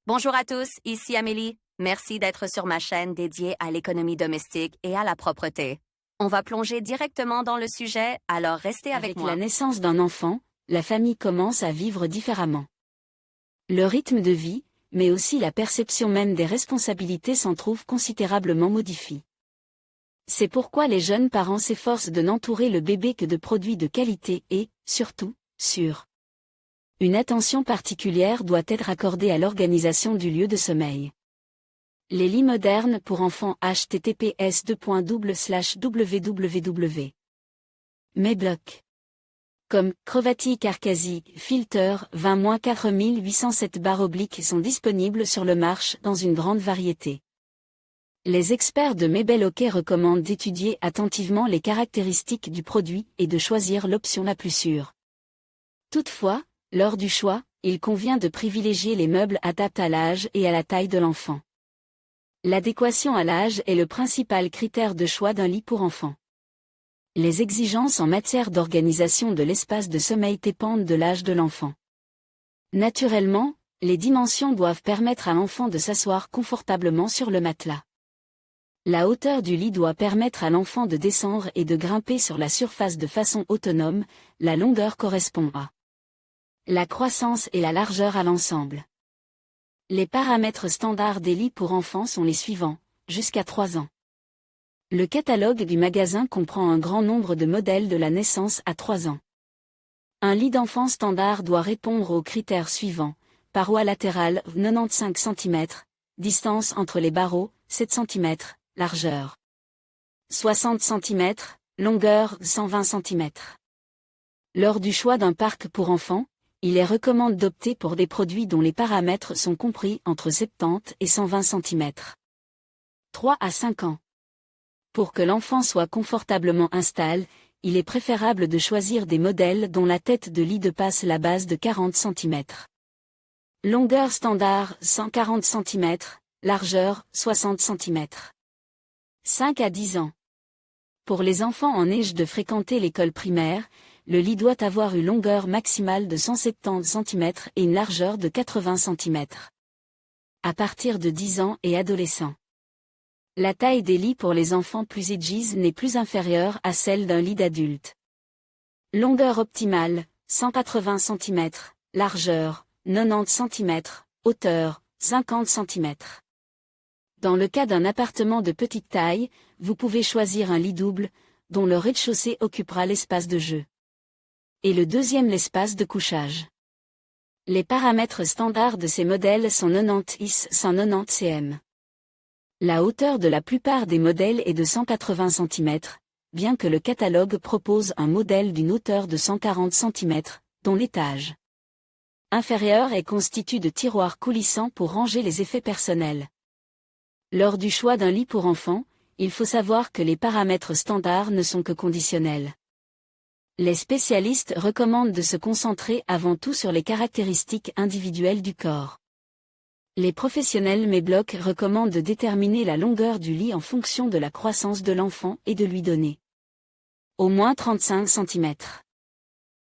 Bonjour à tous, ici Amélie. Merci d'être sur ma chaîne dédiée à l'économie domestique et à la propreté. On va plonger directement dans le sujet, alors restez avec moi. Avec la naissance d'un enfant, la famille commence à vivre différemment. Le rythme de vie, mais aussi la perception même des responsabilités s'en trouve considérablement modifiée. C'est pourquoi les jeunes parents s'efforcent de n'entourer le bébé que de produits de qualité et, surtout, sûrs. Une attention particulière doit être accordée à l'organisation du lieu de sommeil. Les lits modernes pour enfants https://www. Mayblock. Comme Crovati Carcasi, Filter 20-4807// sont disponibles sur le marché dans une grande variété. Les experts de Mayblock recommandent d'étudier attentivement les caractéristiques du produit et de choisir l'option la plus sûre. Toutefois, lors du choix, il convient de privilégier les meubles adaptés à l'âge et à la taille de l'enfant. L'adéquation à l'âge est le principal critère de choix d'un lit pour enfants. Les exigences en matière d'organisation de l'espace de sommeil dépendent de l'âge de l'enfant. Naturellement, les dimensions doivent permettre à l'enfant de s'asseoir confortablement sur le matelas. La hauteur du lit doit permettre à l'enfant de descendre et de grimper sur la surface de façon autonome, la longueur correspond à la croissance et la largeur à l'ensemble. Les paramètres standards des lits pour enfants sont les suivants, jusqu'à 3 ans. Le catalogue du magasin comprend un grand nombre de modèles de la naissance à 3 ans. Un lit d'enfant standard doit répondre aux critères suivants, parois latérales 95 cm, distance entre les barreaux 7 cm, largeur 60 cm, longueur 120 cm. Lors du choix d'un parc pour enfants, il est recommandé d'opter pour des produits dont les paramètres sont compris entre 70 et 120 cm. 3 à 5 ans. Pour que l'enfant soit confortablement installé, il est préférable de choisir des modèles dont la tête de lit dépasse la base de 40 cm. Longueur standard 140 cm, largeur 60 cm. 5 à 10 ans. Pour les enfants en âge de fréquenter l'école primaire, le lit doit avoir une longueur maximale de 170 cm et une largeur de 80 cm. À partir de 10 ans et adolescents. La taille des lits pour les enfants plus âgés n'est plus inférieure à celle d'un lit d'adulte. Longueur optimale, 180 cm, largeur, 90 cm, hauteur, 50 cm. Dans le cas d'un appartement de petite taille, vous pouvez choisir un lit double, dont le rez-de-chaussée occupera l'espace de jeu. Et le deuxième l'espace de couchage. Les paramètres standards de ces modèles sont 90 is 190 cm. La hauteur de la plupart des modèles est de 180 cm, bien que le catalogue propose un modèle d'une hauteur de 140 cm, dont l'étage inférieur est constitué de tiroirs coulissants pour ranger les effets personnels. Lors du choix d'un lit pour enfants, il faut savoir que les paramètres standards ne sont que conditionnels. Les spécialistes recommandent de se concentrer avant tout sur les caractéristiques individuelles du corps. Les professionnels Mayblock recommandent de déterminer la longueur du lit en fonction de la croissance de l'enfant et de lui donner au moins 35 cm.